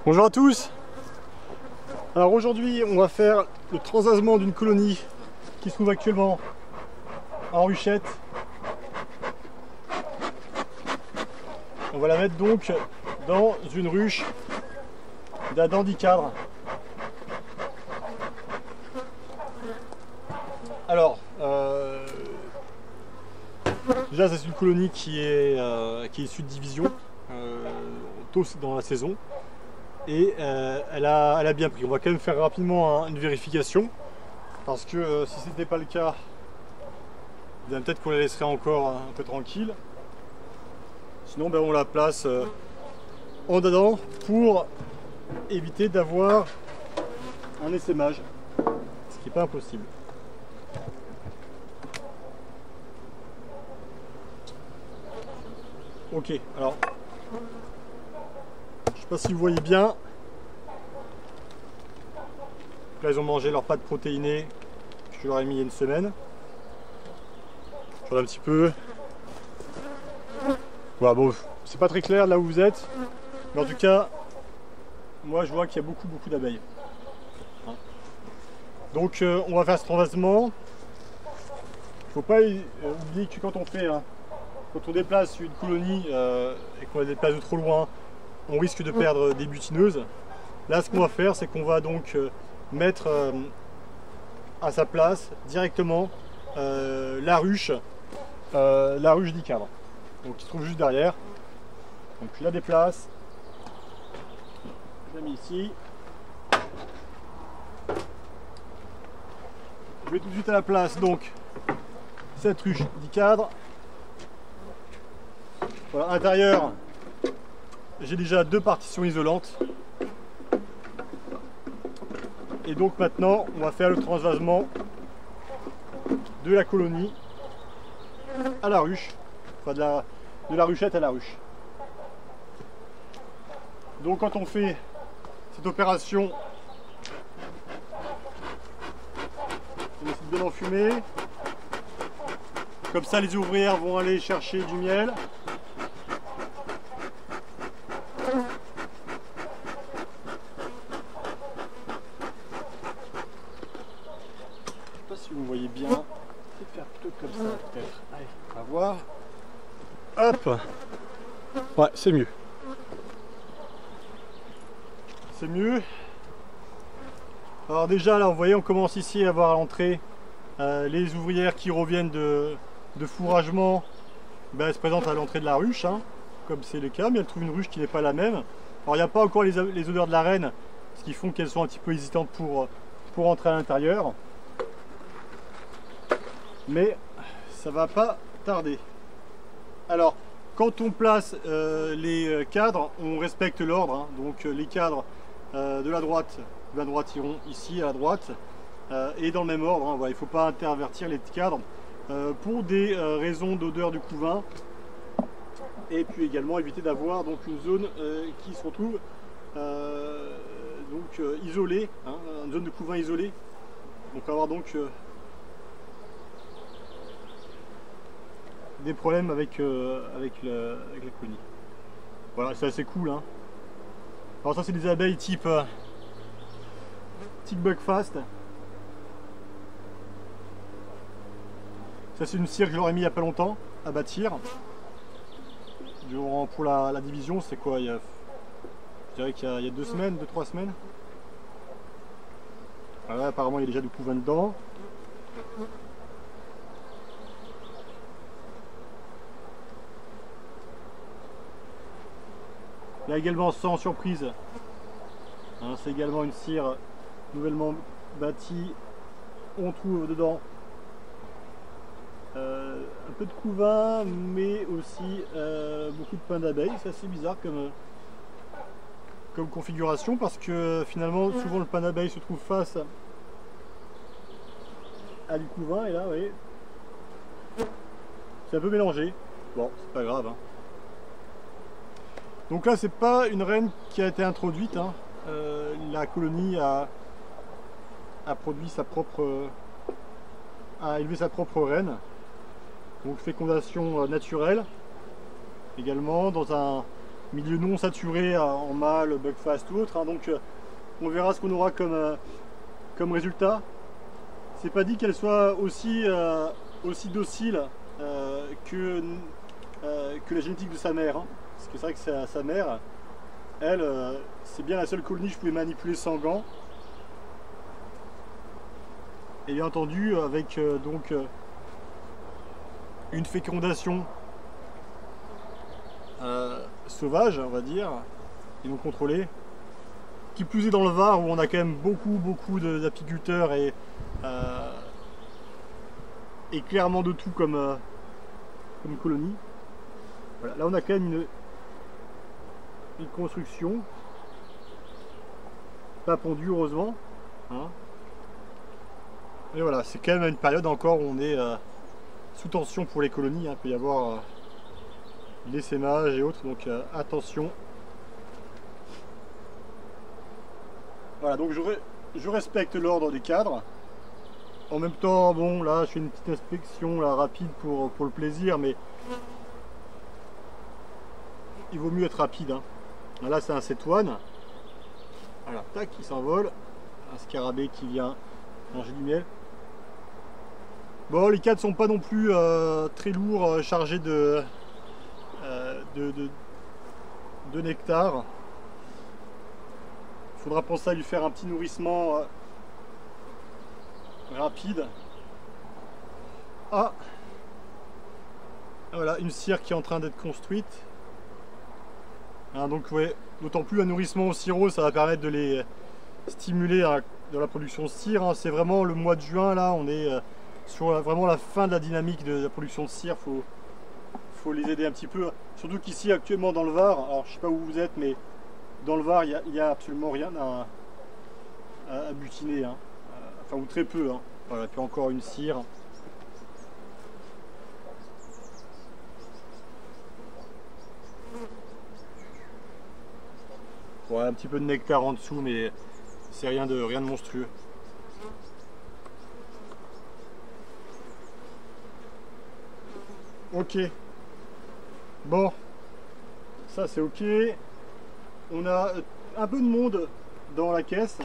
Bonjour à tous. Alors aujourd'hui on va faire le transvasement d'une colonie qui se trouve actuellement en ruchette. On va la mettre donc dans une ruche d'Adam d'Icadre. Alors déjà c'est une colonie qui est issue de division tôt dans la saison. Et elle a bien pris. On va quand même faire rapidement une vérification parce que si ce n'était pas le cas, peut-être qu'on la laisserait encore un peu tranquille. Sinon on la place en dedans pour éviter d'avoir un essaimage, ce qui n'est pas impossible. Ok, alors je sais pas si vous voyez bien. Là ils ont mangé leur pâte protéinée que je leur ai mis il y a une semaine. Je regarde un petit peu. Voilà, bon, c'est pas très clair là où vous êtes, mais en tout cas, moi je vois qu'il y a beaucoup d'abeilles. Donc on va faire ce transvasement. Faut pas oublier que quand on déplace une colonie et qu'on la déplace de trop loin, on risque de perdre des butineuses. Là ce qu'on va faire, c'est qu'on va donc mettre à sa place directement la ruche d'Icadre, donc qui se trouve juste derrière. Donc je la déplace, je la mets ici, je mets tout de suite à la place donc cette ruche d'Icadre. Voilà, à l'intérieur j'ai déjà deux partitions isolantes. Et donc maintenant on va faire le transvasement de la colonie à la ruche, enfin de la ruchette à la ruche. Donc quand on fait cette opération, on essaie de bien enfumer. Comme ça les ouvrières vont aller chercher du miel. Si vous voyez bien, je vais faire plutôt comme ça peut-être. Allez, on va voir. Hop. Ouais, c'est mieux. C'est mieux. Alors déjà là, vous voyez, on commence ici à voir à l'entrée les ouvrières qui reviennent de fourragement. Ben, elles se présentent à l'entrée de la ruche, hein, comme c'est le cas, mais elles trouvent une ruche qui n'est pas la même. Alors il n'y a pas encore les odeurs de la reine, ce qui font qu'elles sont un petit peu hésitantes pour entrer à l'intérieur. Mais ça va pas tarder. Alors quand on place les cadres, on respecte l'ordre, hein. Donc les cadres de la droite iront ici à la droite et dans le même ordre, hein. Voilà, il ne faut pas intervertir les cadres pour des raisons d'odeur du couvain, et puis également éviter d'avoir donc une zone qui se retrouve isolée, hein, une zone de couvain isolée. Donc avoir donc des problèmes avec la colonie. Voilà, c'est assez cool, hein. Alors ça c'est des abeilles type Buckfast. Ça c'est une cire que j'aurais mis il n'y a pas longtemps à bâtir. Pour la division, c'est quoi, je dirais qu'il y a 2 semaines, 2-3 semaines. Voilà, apparemment il y a déjà du couvain dedans. Là également, sans surprise, hein, c'est également une cire nouvellement bâtie. On trouve dedans un peu de couvain, mais aussi beaucoup de pain d'abeille. C'est assez bizarre comme configuration, parce que finalement souvent le pain d'abeille se trouve face à du couvain, et là vous voyez, c'est un peu mélangé. Bon, c'est pas grave, hein. Donc là c'est pas une reine qui a été introduite, hein. La colonie a produit sa propre, a élevé sa propre reine. Donc fécondation naturelle également dans un milieu non saturé en mâle, buckfast ou autre, hein. Donc on verra ce qu'on aura comme résultat. C'est pas dit qu'elle soit aussi docile que la génétique de sa mère, hein. Parce que c'est vrai que sa mère, elle, c'est bien la seule colonie que je pouvais manipuler sans gants. Et bien entendu avec donc une fécondation sauvage, on va dire, et non contrôlée. Qui plus est dans le Var où on a quand même beaucoup d'apiculteurs et clairement de tout comme colonie. Voilà, là on a quand même une construction, pas pondue heureusement, hein. Et voilà, c'est quand même une période encore où on est sous tension pour les colonies, hein. Il peut y avoir l'essaimage et autres, donc attention. Voilà, donc je respecte l'ordre des cadres. En même temps, bon, là, je fais une petite inspection là, rapide pour le plaisir, mais il vaut mieux être rapide, hein. Là, c'est un cétoine. Voilà, tac, il s'envole. Un scarabée qui vient manger du miel. Bon, les cadres sont pas non plus très lourds, chargés de nectar. Il faudra penser à lui faire un petit nourrissement rapide. Ah, voilà, une cire qui est en train d'être construite. Hein, donc ouais, d'autant plus un nourrissement au sirop, ça va permettre de les stimuler dans la production de cire, hein. C'est vraiment le mois de juin, là, on est sur vraiment la fin de la dynamique de la production de cire. Faut les aider un petit peu. Surtout qu'ici, actuellement, dans le Var, alors je sais pas où vous êtes, mais dans le Var, il n'y a absolument rien à butiner, hein. Enfin, ou très peu, hein. Voilà, puis encore une cire. Ouais, un petit peu de nectar en dessous, mais c'est rien de monstrueux. Ok. Bon, ça c'est ok. On a un peu de monde dans la caisse.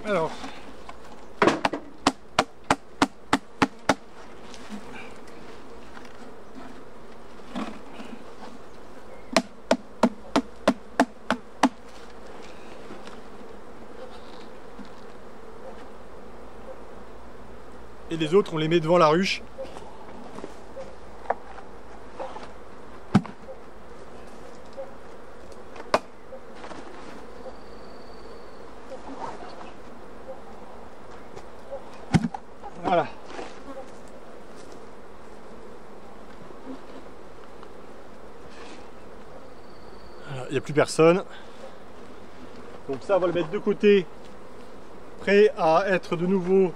Alors, et les autres, on les met devant la ruche. Voilà. Il n'y a plus personne. Donc ça, on va le mettre de côté, prêt à être de nouveau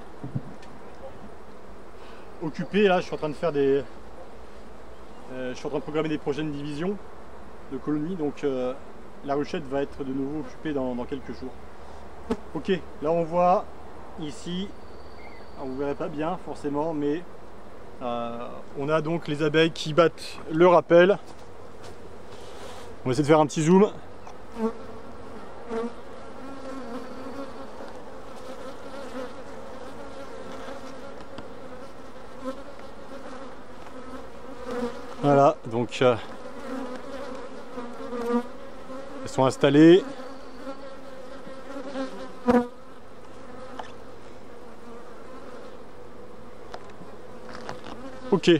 occupé. Là, je suis en train de faire je suis en train de programmer des prochaines divisions de colonies. Donc la ruchette va être de nouveau occupée dans quelques jours. Ok, là on voit ici. Alors, vous ne verrez pas bien forcément, mais on a donc les abeilles qui battent le rappel. On va essayer de faire un petit zoom. Voilà, donc elles sont installées. Ok.